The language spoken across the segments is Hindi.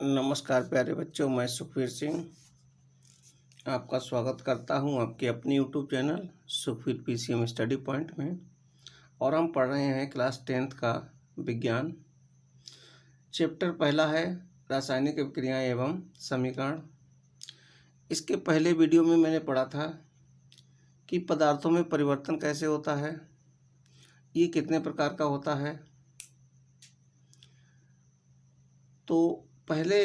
नमस्कार प्यारे बच्चों, मैं सुखवीर सिंह आपका स्वागत करता हूं आपके अपने YouTube channel Sukhveer PCM study point में। और हम पढ़ रहे हैं क्लास 10th का विज्ञान। चैप्टर पहला है रासायनिक अभिक्रियाएं एवं समीकरण। इसके पहले वीडियो में मैंने पढ़ा था कि पदार्थों में परिवर्तन कैसे होता है, ये कितने प्रकार का होता है। तो पहले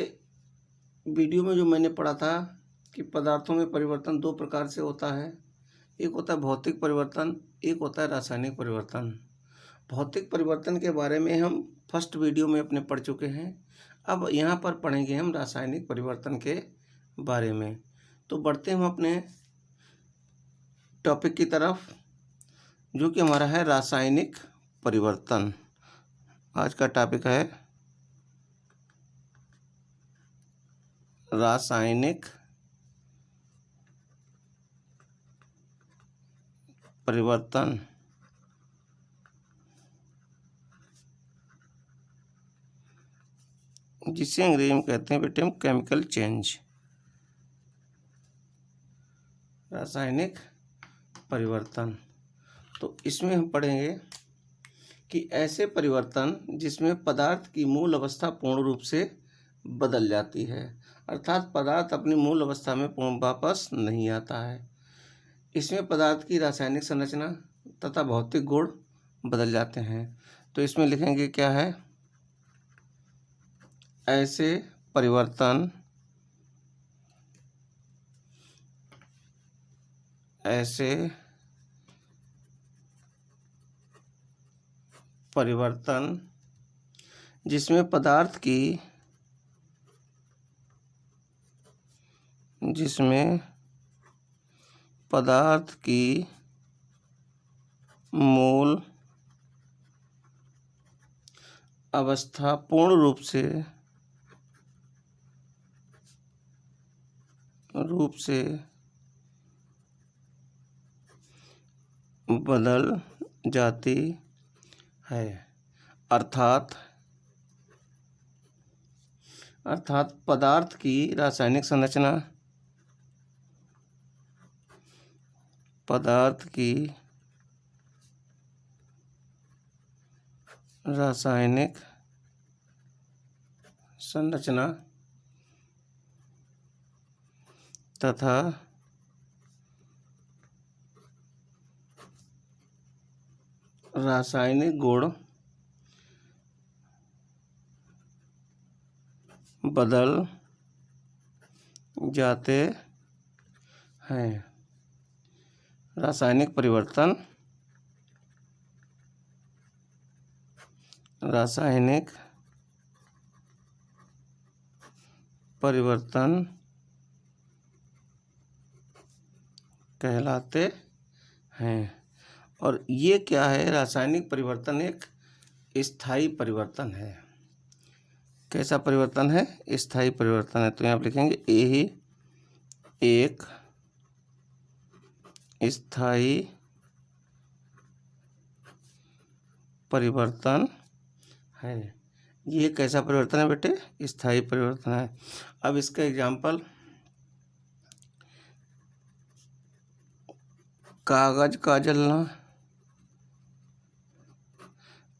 वीडियो में जो मैंने पढ़ा था कि पदार्थों में परिवर्तन दो प्रकार से होता है, एक होता है भौतिक परिवर्तन, एक होता है रासायनिक परिवर्तन। भौतिक परिवर्तन के बारे में हम फर्स्ट वीडियो में अपने पढ़ चुके हैं। अब यहाँ पर पढ़ेंगे हम रासायनिक परिवर्तन के बारे में। तो बढ़ते हैं हम अपने टॉपिक की तरफ, जो कि हमारा है रासायनिक परिवर्तन। आज का टॉपिक है रासायनिक परिवर्तन, जिसे अंग्रेजी में कहते हैं बेटे हम केमिकल चेंज। रासायनिक परिवर्तन, तो इसमें हम पढ़ेंगे कि ऐसे परिवर्तन जिसमें पदार्थ की मूल अवस्था पूर्ण रूप से बदल जाती है, अर्थात पदार्थ अपनी मूल अवस्था में वापस नहीं आता है। इसमें पदार्थ की रासायनिक संरचना तथा भौतिक गुण बदल जाते हैं। तो इसमें लिखेंगे क्या है, ऐसे परिवर्तन जिसमें पदार्थ की मूल अवस्था पूर्ण रूप से बदल जाती है, अर्थात पदार्थ की रासायनिक संरचना तथा रासायनिक गुण बदल जाते हैं। रासायनिक परिवर्तन कहलाते हैं। और ये क्या है, रासायनिक परिवर्तन एक स्थायी परिवर्तन है। कैसा परिवर्तन है? स्थायी परिवर्तन है। तो यहाँ पर लिखेंगे यही एक स्थायी परिवर्तन है। ये कैसा परिवर्तन है बेटे? स्थायी परिवर्तन है। अब इसका एग्जाम्पल, कागज का जलना।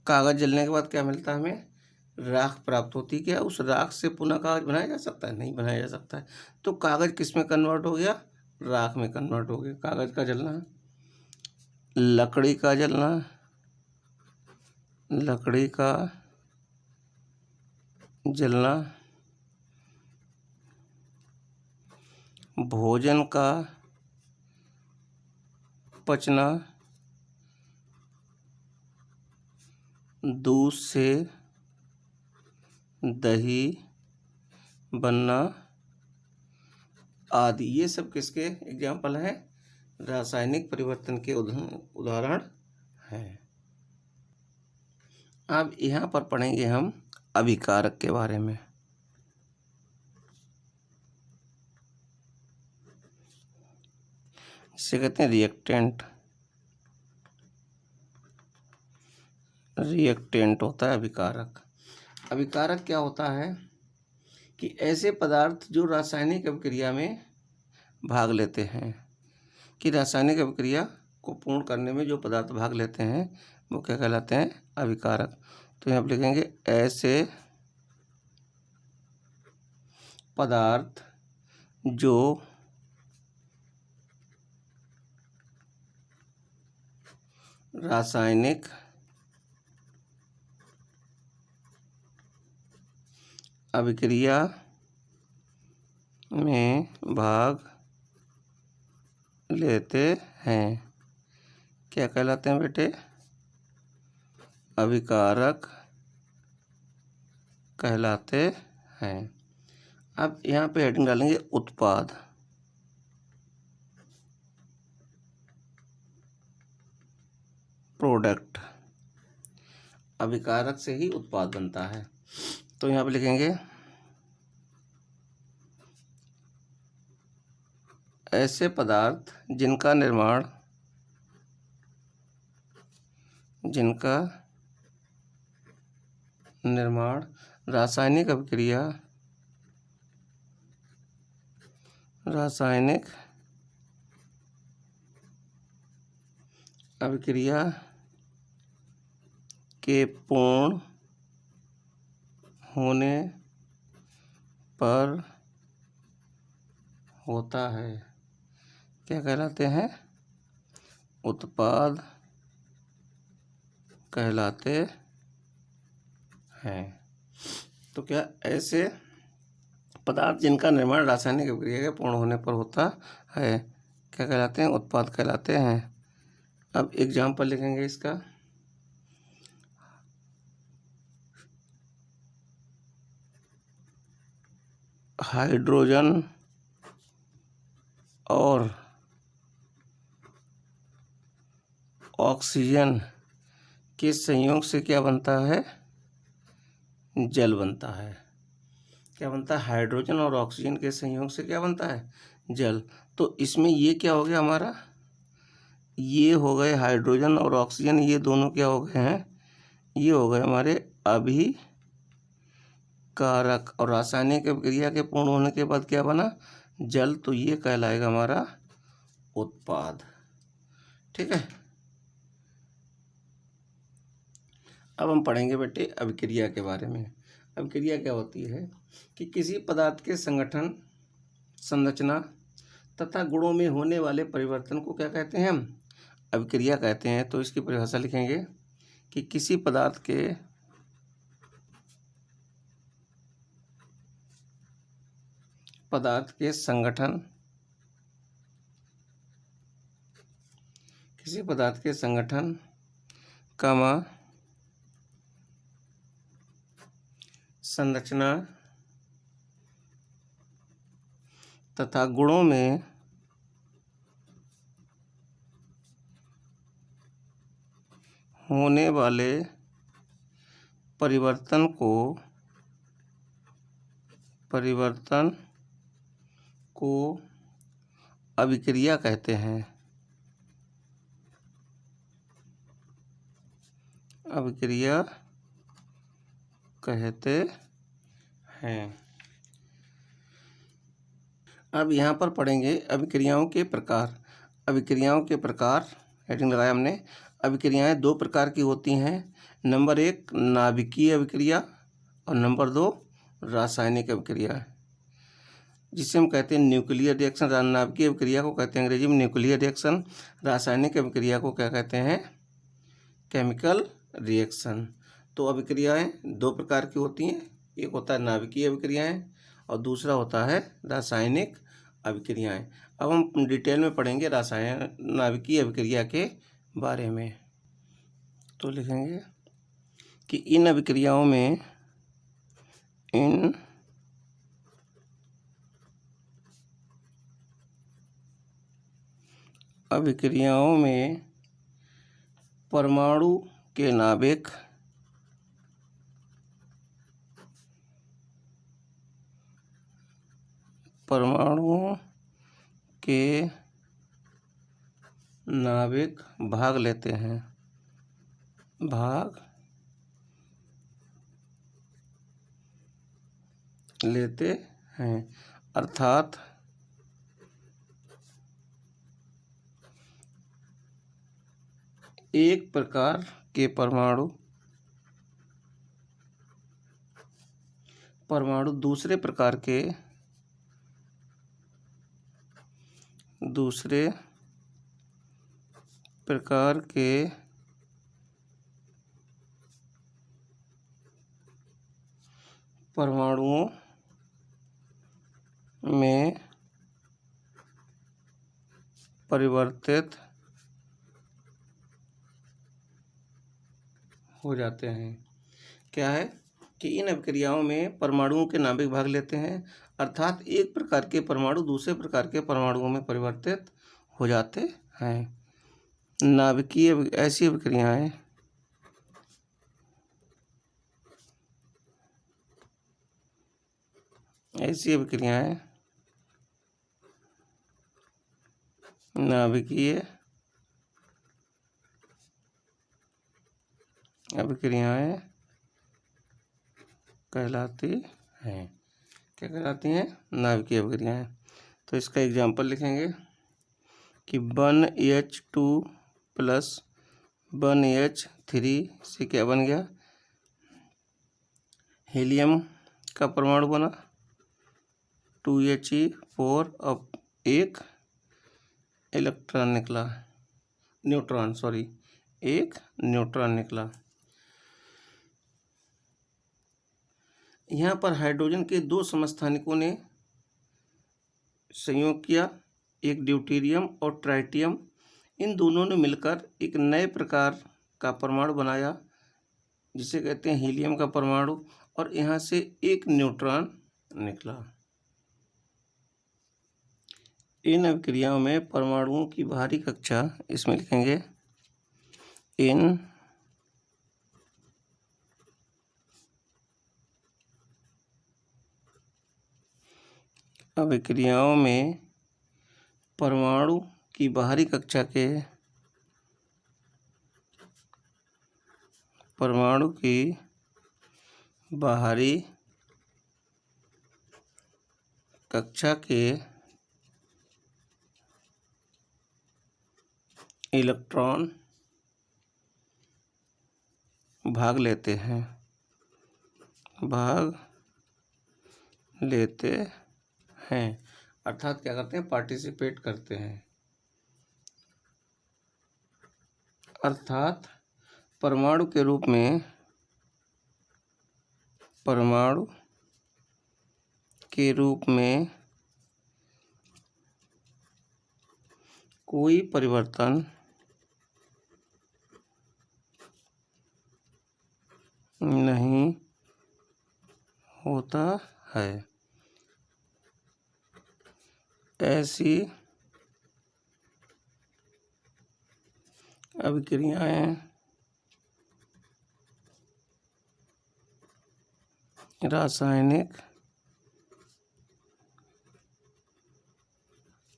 कागज जलने के बाद क्या मिलता है हमें? राख प्राप्त होती है। क्या उस राख से पुनः कागज बनाया जा सकता है? नहीं बनाया जा सकता है। तो कागज किस में कन्वर्ट हो गया? राख में कन्वर्ट हो गया। कागज का जलना। लकड़ी का जलना, भोजन का पचना, दूध से दही बनना आदि, ये सब किसके एग्जाम्पल हैं? रासायनिक परिवर्तन के उदाहरण हैं। अब यहाँ पर पढ़ेंगे हम अभिकारक के बारे में। इसे कहते हैं रिएक्टेंट होता है अभिकारक। अभिकारक क्या होता है कि ऐसे पदार्थ जो रासायनिक अभिक्रिया में भाग लेते हैं, कि रासायनिक अभिक्रिया को पूर्ण करने में जो पदार्थ भाग लेते हैं वो क्या कहलाते हैं? अभिकारक। तो यहाँ पर लिखेंगे ऐसे पदार्थ जो रासायनिक अभिक्रिया में भाग लेते हैं क्या कहलाते हैं बेटे? अभिकारक कहलाते हैं। अब यहाँ पे हेडिंग डालेंगे उत्पाद। प्रोडक्ट, अभिकारक से ही उत्पाद बनता है। तो यहाँ पे लिखेंगे ऐसे पदार्थ जिनका निर्माण रासायनिक अभिक्रिया के पूर्ण होने पर होता है क्या कहलाते हैं? उत्पाद कहलाते हैं। तो क्या ऐसे पदार्थ जिनका निर्माण रासायनिक अभिक्रिया के पूर्ण होने पर होता है क्या कहलाते हैं? उत्पाद कहलाते हैं। अब एग्जाम्पल लिखेंगे इसका। हाइड्रोजन और ऑक्सीजन के संयोग से क्या बनता है? जल बनता है। क्या बनता है? हाइड्रोजन और ऑक्सीजन के संयोग से क्या बनता है? जल। तो इसमें ये क्या हो गया हमारा? ये हो गए हाइड्रोजन और ऑक्सीजन, ये दोनों क्या हो गए हैं? ये हो गए हमारे अभिकारक। और रासायनिक अभिक्रिया के पूर्ण होने के बाद क्या बना? जल। तो ये कहलाएगा हमारा उत्पाद। ठीक है। अब हम पढ़ेंगे बेटे अभिक्रिया के बारे में। अभिक्रिया क्या होती है? कि किसी पदार्थ के संगठन, संरचना तथा गुणों में होने वाले परिवर्तन को क्या कहते हैं? हम अभिक्रिया कहते हैं। तो इसकी परिभाषा लिखेंगे कि किसी पदार्थ के संगठन, किसी पदार्थ के संगठन संरचना तथा गुणों में होने वाले परिवर्तन को अभिक्रिया कहते हैं। अभिक्रिया कहते हैं। अब यहाँ पर पढ़ेंगे अभिक्रियाओं के प्रकार। अभिक्रियाओं के प्रकार हेडिंग लगाया हमने। अभिक्रियाएं दो प्रकार की होती हैं। नंबर 1 नाभिकीय अभिक्रिया और नंबर 2 रासायनिक अभिक्रिया, जिसे हम कहते हैं न्यूक्लियर रिएक्शन। नाभिकीय अभिक्रिया को कहते हैं अंग्रेजी में न्यूक्लियर रिएक्शन। रासायनिक अभिक्रिया को क्या कहते हैं? Chemical reaction. तो अभिक्रियाएं दो प्रकार की होती हैं। एक होता है नाभिकीय अभिक्रियाएं और दूसरा होता है रासायनिक अभिक्रियाएं। अब हम डिटेल में पढ़ेंगे नाभिकीय अभिक्रिया के बारे में। तो लिखेंगे कि इन अभिक्रियाओं में परमाणु के नाभिक परमाणुओं के नाभिक भाग लेते हैं। लेते हैं, अर्थात एक प्रकार के परमाणु दूसरे प्रकार के परमाणुओं में परिवर्तित हो जाते हैं। क्या है कि इन अभिक्रियाओं में परमाणुओं के नाभिक भाग लेते हैं, अर्थात एक प्रकार के परमाणु दूसरे प्रकार के परमाणुओं में परिवर्तित हो जाते हैं। नाभिकीय ऐसी अभिक्रियाएं नाभिकीय अभिक्रियाएं कहलाती हैं। क्या कहलाती हैं? नाभिकीय अभिक्रियाएं। तो इसका एग्जाम्पल लिखेंगे कि 1H2 प्लस 1H3 से क्या बन गया? हीलियम का परमाणु बना 2He4, अब एक इलेक्ट्रॉन निकला, एक न्यूट्रॉन निकला। यहाँ पर हाइड्रोजन के दो समस्थानिकों ने संयोग किया, एक ड्यूटेरियम और ट्राइटियम। इन दोनों ने मिलकर एक नए प्रकार का परमाणु बनाया जिसे कहते हैं हीलियम का परमाणु, और यहाँ से एक न्यूट्रॉन निकला। इन अभिक्रियाओं में परमाणुओं की बाहरी कक्षा, इसमें लिखेंगे इन अभिक्रियाओं में परमाणु की बाहरी कक्षा के इलेक्ट्रॉन भाग लेते हैं, अर्थात क्या करते हैं? पार्टिसिपेट करते हैं। अर्थात परमाणु के रूप में कोई परिवर्तन नहीं होता है। ऐसी अभिक्रियाएं रासायनिक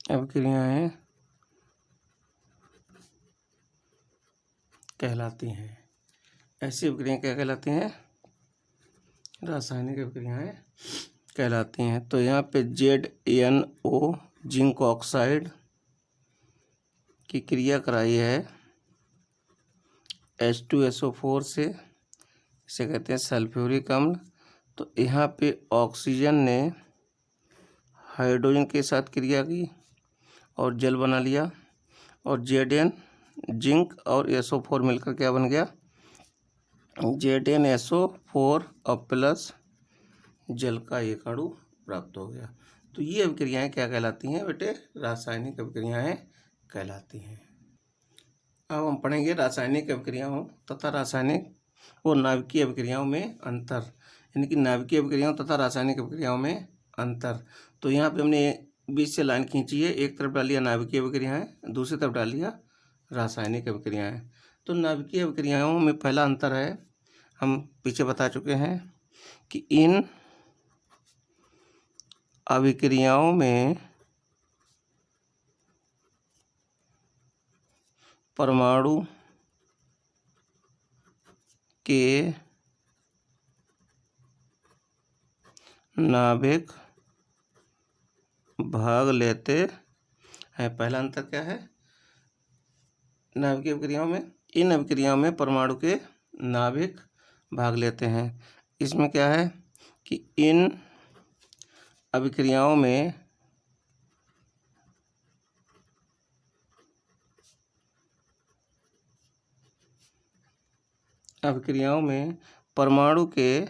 अभिक्रियाएं कहलाती हैं। ऐसी अभिक्रियाएं क्या कहलाती हैं? रासायनिक अभिक्रियाएं कहलाती हैं। तो यहाँ पे ZnO जिंक ऑक्साइड की क्रिया कराई है H2SO4 से, इसे कहते हैं सल्फ्यूरिक अम्ल। तो यहाँ पे ऑक्सीजन ने हाइड्रोजन के साथ क्रिया की और जल बना लिया, और Zn जिंक और SO4 मिलकर क्या बन गया? ZnSO4 और प्लस जल का एक अणु प्राप्त हो गया। तो ये अभिक्रियाएं क्या कहलाती हैं बेटे? रासायनिक अभिक्रियाएं कहलाती हैं। अब हम पढ़ेंगे रासायनिक अभिक्रियाओं तथा रासायनिक और नाभिकीय अभिक्रियाओं में अंतर, यानी कि नाभिकीय अभिक्रियाओं तथा रासायनिक अभिक्रियाओं में अंतर। तो यहाँ पे हमने बीच से लाइन खींची है, एक तरफ डाल लिया नाभिकीय अभिक्रियाएं, दूसरी तरफ डाल लिया रासायनिक अभिक्रियाएं। तो नाभिकीय अभिक्रियाओं में पहला अंतर है, हम पीछे बता चुके हैं कि इन अभिक्रियाओं में परमाणु के नाभिक भाग लेते हैं। पहला अंतर क्या है नाभिकीय अभिक्रियाओं में? इन अभिक्रियाओं में परमाणु के नाभिक भाग लेते हैं। इसमें क्या है कि इन अभिक्रियाओं में परमाणु के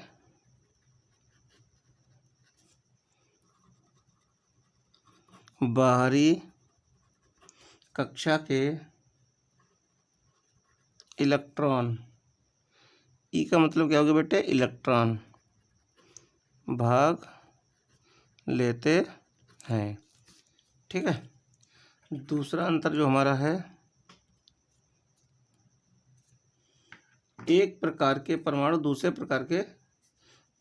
बाहरी कक्षा के इलेक्ट्रॉन, ई का मतलब क्या होगा बेटे? इलेक्ट्रॉन भाग लेते हैं। ठीक है। दूसरा अंतर जो हमारा है, एक प्रकार के परमाणु दूसरे प्रकार के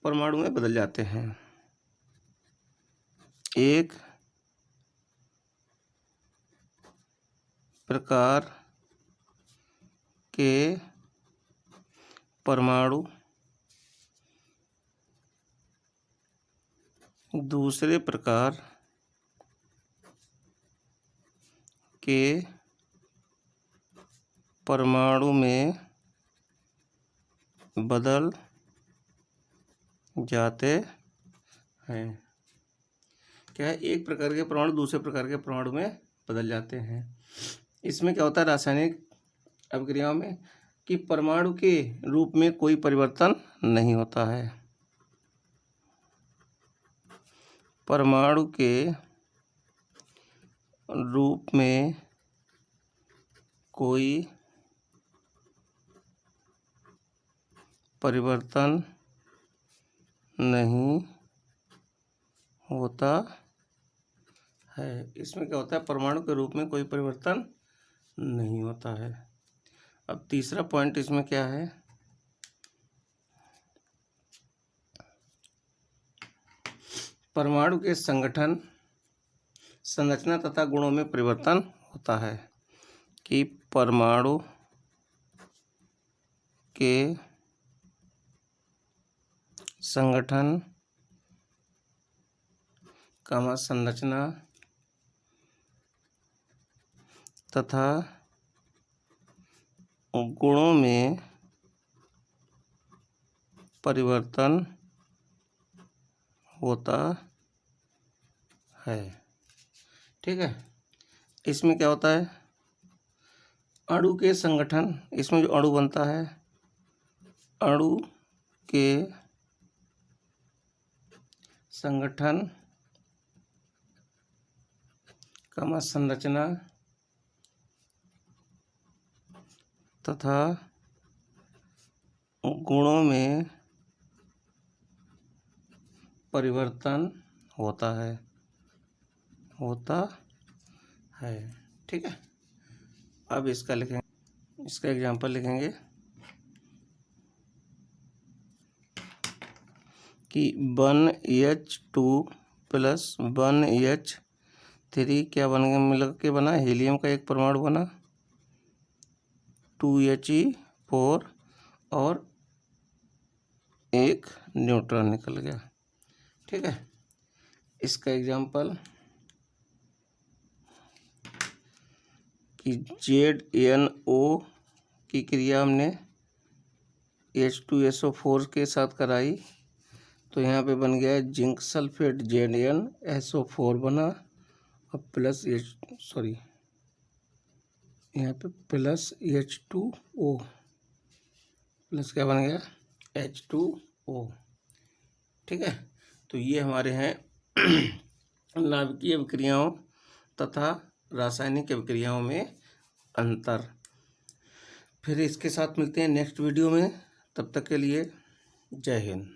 परमाणु में बदल जाते हैं। एक प्रकार के परमाणु दूसरे प्रकार के परमाणु में बदल जाते हैं। क्या है? एक प्रकार के परमाणु दूसरे प्रकार के परमाणु में बदल जाते हैं। इसमें क्या होता है रासायनिक अभिक्रियाओं में कि परमाणु के रूप में कोई परिवर्तन नहीं होता है। परमाणु के रूप में कोई परिवर्तन नहीं होता है। इसमें क्या होता है? परमाणु के रूप में कोई परिवर्तन नहीं होता है। अब तीसरा पॉइंट इसमें क्या है? परमाणु के संगठन, संरचना तथा गुणों में परिवर्तन होता है। कि परमाणु के संगठन, संरचना तथा गुणों में परिवर्तन होता है। ठीक है। इसमें क्या होता है? अणु के संगठन, इसमें जो अणु बनता है, अणु के संगठन, संरचना तथा गुणों में परिवर्तन होता है। ठीक है। अब इसका लिखेंगे, इसका एग्जाम्पल लिखेंगे कि 1H2 प्लस 1H3 क्या बन गया? मिल के बना हीलियम का एक परमाणु बना, 2He4 और एक न्यूट्रॉन निकल गया। ठीक है। इसका एग्जाम्पल कि ZnO की क्रिया हमने H2SO4 के साथ कराई, तो यहाँ पे बन गया जिंक सल्फेट ZnSO4 बना और प्लस यहाँ पे प्लस H2O प्लस क्या बन गया? H2O। ठीक है। तो ये हमारे हैं नाभिकीय अभिक्रियाओं तथा रासायनिक अभिक्रियाओं में अंतर। फिर इसके साथ मिलते हैं नेक्स्ट वीडियो में। तब तक के लिए जय हिंद।